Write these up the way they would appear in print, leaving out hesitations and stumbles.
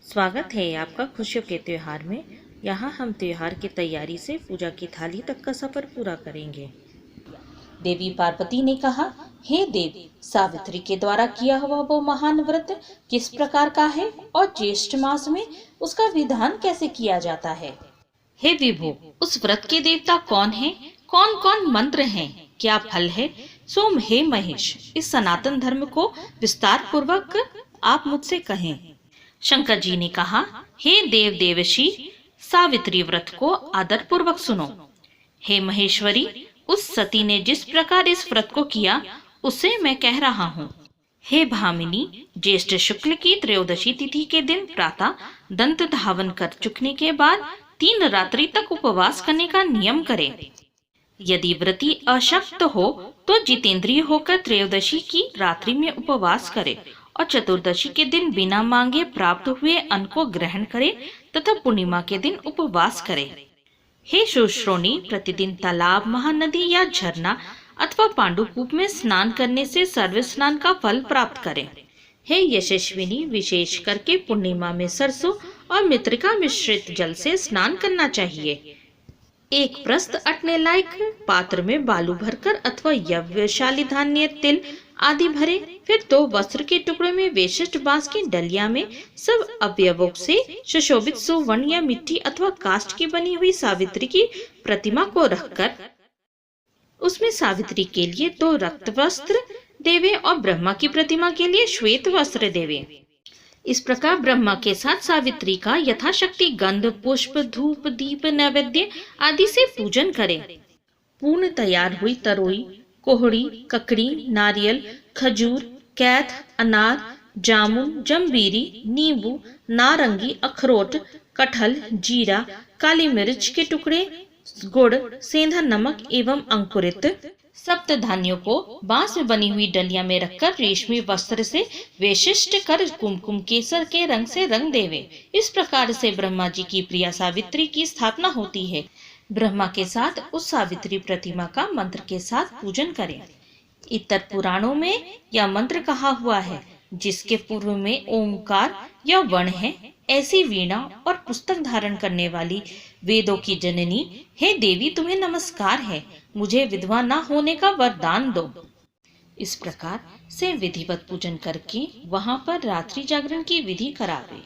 स्वागत है आपका खुशियों के त्योहार में। यहाँ हम त्योहार की तैयारी से पूजा की थाली तक का सफर पूरा करेंगे। देवी पार्वती ने कहा, हे देव, सावित्री के द्वारा किया हुआ वो महान व्रत किस प्रकार का है और ज्येष्ठ मास में उसका विधान कैसे किया जाता है। हे विभो, उस व्रत के देवता कौन हैं? कौन कौन मंत्र हैं? क्या फल है? सो हे महेश, इस सनातन धर्म को विस्तार पूर्वक आप मुझसे कहें। शंकर जी ने कहा, हे देव देवशी, सावित्री व्रत को आदर पूर्वक सुनो। हे महेश्वरी, उस सती ने जिस प्रकार इस व्रत को किया उसे मैं कह रहा हूँ। हे भामिनी, ज्येष्ठ शुक्ल की त्रयोदशी तिथि के दिन प्रातः दंत धावन कर चुकने के बाद 3 रात्रि तक उपवास करने का नियम करे। यदि व्रती अशक्त हो तो जितेंद्रिय होकर त्रयोदशी की रात्रि में उपवास करे और चतुर्दशी के दिन बिना मांगे प्राप्त हुए अन्न को ग्रहण करे तथा पूर्णिमा के दिन उपवास करे। हे सुश्रोणी, प्रतिदिन तालाब, महानदी या झरना अथवा पांडुकूप में स्नान करने से सर्व स्नान का फल प्राप्त करें। हे यशस्विनी, विशेष करके पूर्णिमा में सरसों और मृत्तिका मिश्रित जल से स्नान करना चाहिए। एक प्रस्थ अटने लायक पात्र में बालू भरकर अथवा यज्ञशाली धान्य, तिल आदि भरे, फिर 2 वस्त्र के टुकड़े में विशिष्ट बांस की डलिया में सब अवयवों से सुशोभित सुवर्ण या मिट्टी अथवा काष्ठ की बनी हुई सावित्री की प्रतिमा को रखकर उसमें सावित्री के लिए 2 रक्त वस्त्र देवे और ब्रह्मा की प्रतिमा के लिए श्वेत वस्त्र देवे। इस प्रकार ब्रह्मा के साथ सावित्री का यथाशक्ति गंध, पुष्प, धूप, दीप, नैवेद्य आदि से पूजन करें। पूर्ण तैयार हुई तरोई, कोहड़ी, ककड़ी, नारियल, खजूर, कैथ, अनार, जामुन, जम्बीरी, नींबू, नारंगी, अखरोट, कटहल, जीरा, काली मिर्च के टुकड़े, गुड़, सेंधा नमक एवं अंकुरित सप्त धान्यों को बांस में बनी हुई डलिया में रखकर रेशमी वस्त्र से विशिष्ट कर कुमकुम केसर के रंग से रंग देवे। इस प्रकार से ब्रह्मा जी की प्रिया सावित्री की स्थापना होती है। ब्रह्मा के साथ उस सावित्री प्रतिमा का मंत्र के साथ पूजन करें। इतर पुराणों में यह मंत्र कहा हुआ है, जिसके पूर्व में ओंकार या वर्ण है। ऐसी वीणा और पुस्तक धारण करने वाली वेदों की जननी, हे देवी, तुम्हें नमस्कार है। मुझे विधवा न होने का वरदान दो। इस प्रकार से विधिवत पूजन करके वहां पर रात्रि जागरण की विधि करावे।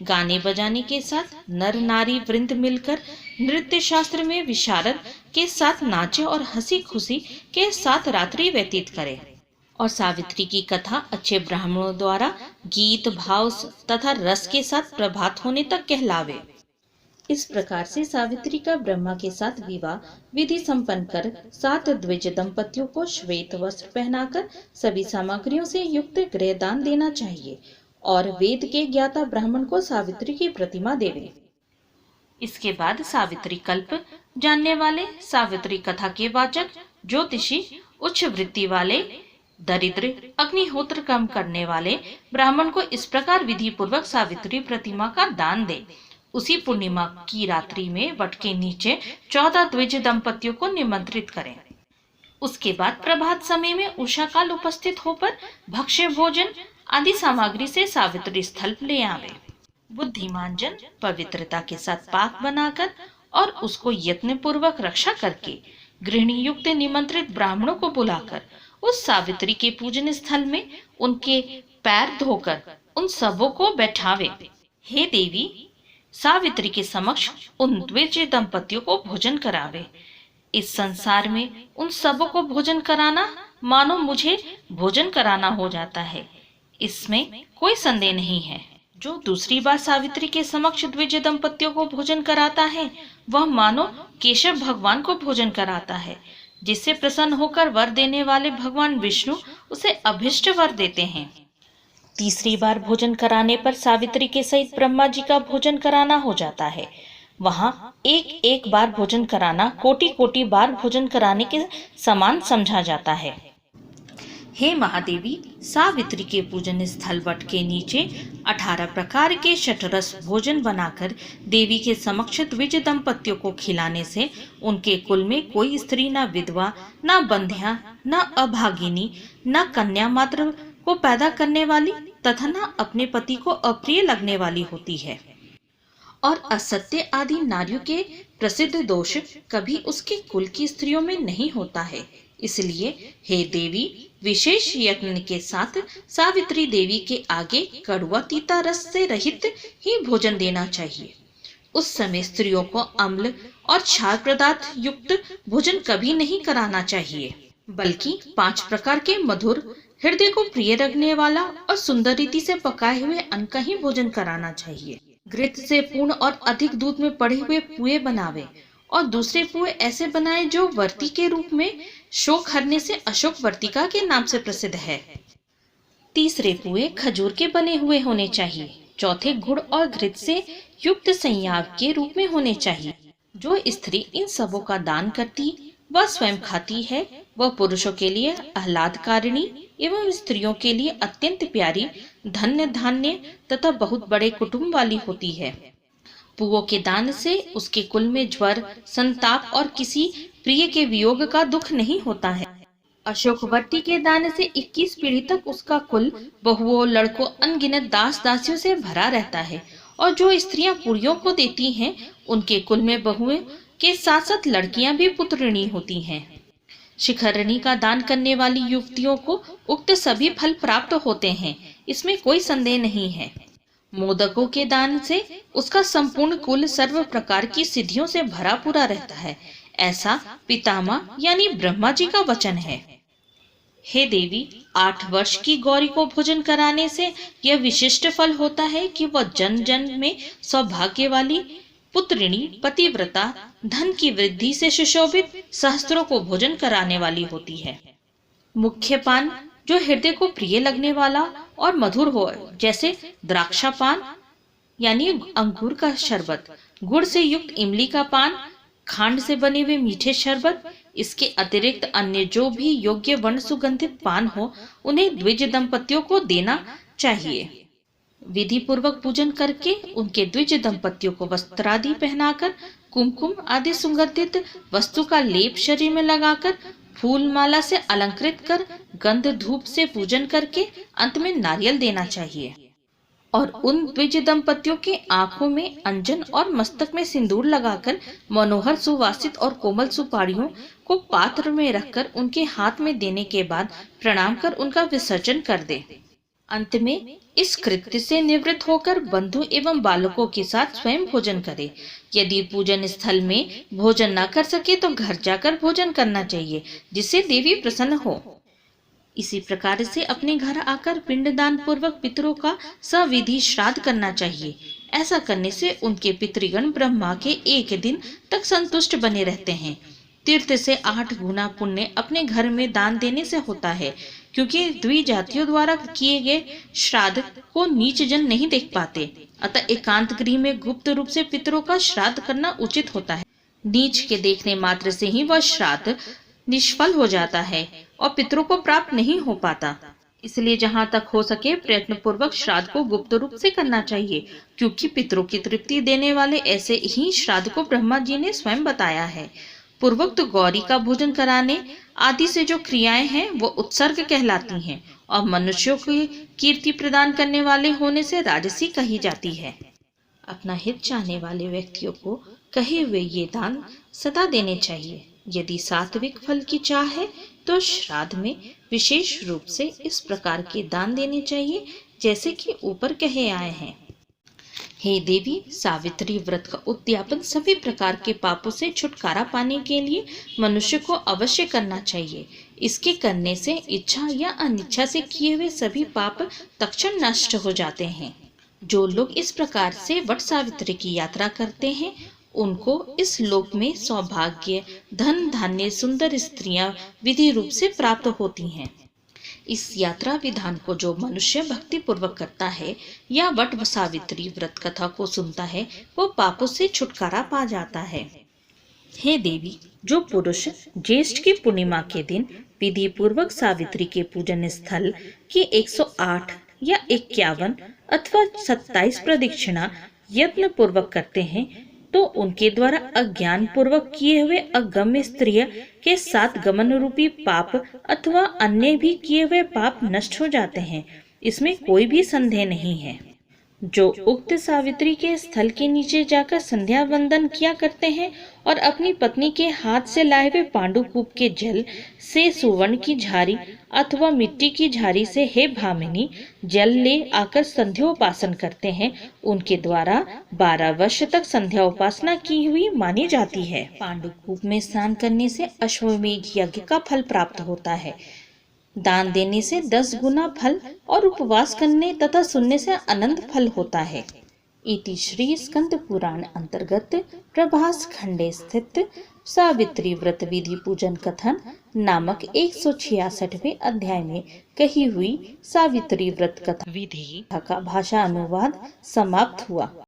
गाने बजाने के साथ नर नारी वृंद मिलकर नृत्य शास्त्र में विशारद के साथ नाचे और हंसी खुशी के साथ रात्रि व्यतीत करे और सावित्री की कथा अच्छे ब्राह्मणों द्वारा गीत, भाव तथा रस के साथ प्रभात होने तक कहलावे। इस प्रकार से सावित्री का ब्रह्मा के साथ विवाह विधि संपन्न कर 7 द्विज दंपतियों को श्वेत वस्त्र पहनाकर सभी सामग्रियों से युक्त गृहदान देना चाहिए और वेद के ज्ञाता ब्राह्मण को सावित्री की प्रतिमा देवे। इसके बाद सावित्री कल्प जानने वाले, सावित्री कथा के वाचक, ज्योतिषी, उच्च वृत्ति वाले, दरिद्र, अग्निहोत्र कर्म करने वाले ब्राह्मण को इस प्रकार विधि पूर्वक सावित्री प्रतिमा का दान दे। उसी पूर्णिमा की रात्रि में वट के नीचे 14 द्विज दंपतियों को निमंत्रित करें। उसके बाद प्रभात समय में उषा काल उपस्थित होकर भक्ष्य भोजन आदि सामग्री से सावित्री स्थल ले आवे। बुद्धिमान जन पवित्रता के साथ पाक बनाकर और उसको यत्न पूर्वक रक्षा करके गृहिणी युक्त निमंत्रित ब्राह्मणों को बुलाकर उस सावित्री के पूजन स्थल में उनके पैर धोकर उन सबों को बैठावे। हे देवी, सावित्री के समक्ष उन द्विज दंपतियों को भोजन करावे। इस संसार में उन सबों को भोजन कराना मानो मुझे भोजन कराना हो जाता है, इसमें कोई संदेह नहीं है। जो दूसरी बार सावित्री के समक्ष द्विज दंपतियों को भोजन कराता है वह मानो केशव भगवान को भोजन कराता है, जिससे प्रसन्न होकर वर देने वाले भगवान विष्णु उसे अभिष्ट वर देते हैं। तीसरी बार भोजन कराने पर सावित्री के सहित ब्रह्मा जी का भोजन कराना हो जाता है। वहां एक एक बार भोजन कराना कोटि कोटि बार भोजन कराने के समान समझा जाता है। हे महादेवी, सावित्री के पूजन स्थल वट के नीचे 18 प्रकार के षटरस भोजन बनाकर देवी के समक्ष द्विज दंपतियों को खिलाने से उनके कुल में कोई स्त्री न विधवा, न बंध्या, न अभागिनी, न कन्या मात्र को पैदा करने वाली तथा न अपने पति को अप्रिय लगने वाली होती है। और असत्य आदि नारियों के प्रसिद्ध दोष कभी उसके कुल की स्त्रियों में नहीं होता है। इसलिए हे देवी, विशेष यत्न के साथ सावित्री देवी के आगे कड़वा तीता रस से रहित ही भोजन देना चाहिए। उस समय स्त्रियों को अम्ल और क्षार पदार्थ युक्त भोजन कभी नहीं कराना चाहिए, बल्कि 5 प्रकार के मधुर, हृदय को प्रिय रखने वाला और सुंदर रीति से पकाए हुए अन्न का ही भोजन कराना चाहिए। घृत से पूर्ण और अधिक दूध में पड़े हुए पुए बनावे और दूसरे पुए ऐसे बनाए जो वर्ती के रूप में शोक हरने से अशोक वर्तिका के नाम से प्रसिद्ध है। तीसरे पुए खजूर के बने हुए होने चाहिए। चौथे गुड़ और घृत से युक्त संयाग के रूप में होने चाहिए। जो स्त्री इन सबों का दान करती वह स्वयं खाती है, वह पुरुषों के लिए आह्लादकारिणी एवं स्त्रियों के लिए अत्यंत प्यारी, धन्य धान्य तथा बहुत बड़े कुटुंब वाली होती है। पुओं के दान से उसके कुल में ज्वर, संताप और किसी प्रिय के वियोग का दुख नहीं होता है। अशोकवर्ती के दान से 21 पीढ़ी तक उसका कुल बहुओं, लड़कों, अनगिनत दास दासियों से भरा रहता है। और जो स्त्रियां पुड़ियों को देती हैं, उनके कुल में बहुओं के साथ साथ लड़कियां भी पुत्रिणी होती हैं। शिखरणी का दान करने वाली युवतियों को उक्त सभी फल प्राप्त होते हैं, इसमें कोई संदेह नहीं है। मोदकों के दान से उसका संपूर्ण कुल सर्व प्रकार की सिद्धियों से भरा पूरा रहता है, ऐसा पितामह यानी ब्रह्मा जी का वचन है। हे देवी, 8 वर्ष की गौरी को भोजन कराने से यह विशिष्ट फल होता है कि वह जन्म जन्म में सौभाग्य वाली, पुत्रिणी, पतिव्रता, धन की वृद्धि से सुशोभित, सहस्त्रों को भोजन कराने वाली होती है। मुख्य पान जो हृदय को प्रिय लगने वाला और मधुर हो, जैसे द्राक्षा पान यानी अंगूर का शरबत, गुड़ से युक्त इमली का पान, खांड से बने हुए मीठे शरबत, इसके अतिरिक्त अन्य जो भी योग्य वर्ण सुगंधित पान हो, उन्हें द्विज दंपतियों को देना चाहिए। विधि पूर्वक पूजन करके उनके द्विज दंपतियों को वस्त्रादि पहनाकर, कुमकुम आदि सुगंधित वस्तु का लेप शरीर में लगाकर, फूल माला से अलंकृत कर, गंध धूप से पूजन करके अंत में नारियल देना चाहिए। और उन द्विज दंपतियों के आंखों में अंजन और मस्तक में सिंदूर लगाकर मनोहर सुवासित और कोमल सुपारियों को पात्र में रखकर उनके हाथ में देने के बाद प्रणाम कर उनका विसर्जन कर दे। अंत में इस कृत्य से निवृत्त होकर बंधु एवं बालकों के साथ स्वयं भोजन करे। यदि पूजन स्थल में भोजन न कर सके तो घर जाकर भोजन करना चाहिए, जिससे देवी प्रसन्न हो। इसी प्रकार से अपने घर आकर पिंडदान पूर्वक पितरों का सविधि श्राद्ध करना चाहिए। ऐसा करने से उनके पितृगण ब्रह्मा के 1 दिन तक संतुष्ट बने रहते हैं। तीर्थ से 8 गुना पुण्य अपने घर में दान देने से होता है, क्योंकि द्विजातियों द्वारा किए गए श्राद्ध को नीच जन नहीं देख पाते। अतः एकांत गृह में गुप्त रूप से पितरों का श्राद्ध करना उचित होता है। नीच के देखने मात्र से ही वह श्राद्ध निष्फल हो जाता है और पितरों को प्राप्त नहीं हो पाता। इसलिए जहाँ तक हो सके प्रयत्न पूर्वक श्राद्ध को गुप्त रूप से करना चाहिए, क्योंकि पितरों की तृप्ति देने वाले ऐसे ही श्राद्ध को ब्रह्मा जी ने स्वयं बताया है। पूर्वोक्त गौरी का भोजन कराने आदि से जो क्रियाएं हैं वो उत्सर्ग कहलाती हैं और मनुष्यों की कीर्ति प्रदान करने वाले होने से राजसी कही जाती है। अपना हित चाहने वाले व्यक्तियों को कहे हुए ये दान सदा देने चाहिए। यदि सात्विक फल की चाह है तो श्राद्ध में विशेष रूप से इस प्रकार के दान देने चाहिए, जैसे कि ऊपर कहे आए हैं। हे देवी, सावित्री व्रत का उद्यापन सभी प्रकार के पापों से छुटकारा पाने के लिए मनुष्य को अवश्य करना चाहिए। इसके करने से इच्छा या अनिच्छा से किए हुए सभी पाप तत्क्षण नष्ट हो जाते हैं। जो लोग इस प्रकार से वट सावित्री की यात्रा करते हैं, उनको इस लोक में सौभाग्य, धन धान्य, सुंदर स्त्रियां विधि रूप से प्राप्त होती हैं। इस यात्रा विधान को जो मनुष्य भक्ति पूर्वक करता है या वट सावित्री व्रत कथा को सुनता है, वो पापों से छुटकारा पा जाता है। हे देवी, जो पुरुष ज्येष्ठ की पूर्णिमा के दिन विधि पूर्वक सावित्री के पूजन स्थल की 108 या 51 अथवा 27 प्रदक्षिणा यत्न पूर्वक करते हैं, तो उनके द्वारा अज्ञान पूर्वक किए हुए अगम्य स्त्रिय के साथ गमन रूपी पाप अथवा अन्य भी किए हुए पाप नष्ट हो जाते हैं। इसमें कोई भी संदेह नहीं है। जो उक्त सावित्री के स्थल के नीचे जाकर संध्या वंदन किया करते हैं और अपनी पत्नी के हाथ से लाए हुए पांडुकूप के जल से सुवर्ण की झारी अथवा मिट्टी की झारी से हे भामिनी जल ले आकर संध्योपासन करते हैं, उनके द्वारा 12 वर्ष तक संध्या उपासना की हुई मानी जाती है। पांडुकूप में स्नान करने से अश्वमेध यज्ञ का फल प्राप्त होता है। दान देने से 10 गुना फल और उपवास करने तथा सुनने से अनंत फल होता है। इति श्री स्कंद पुराण अंतर्गत प्रभास खंडे स्थित सावित्री व्रत विधि पूजन कथन नामक 166वें अध्याय में कही हुई सावित्री व्रत कथा विधि का भाषा अनुवाद समाप्त हुआ।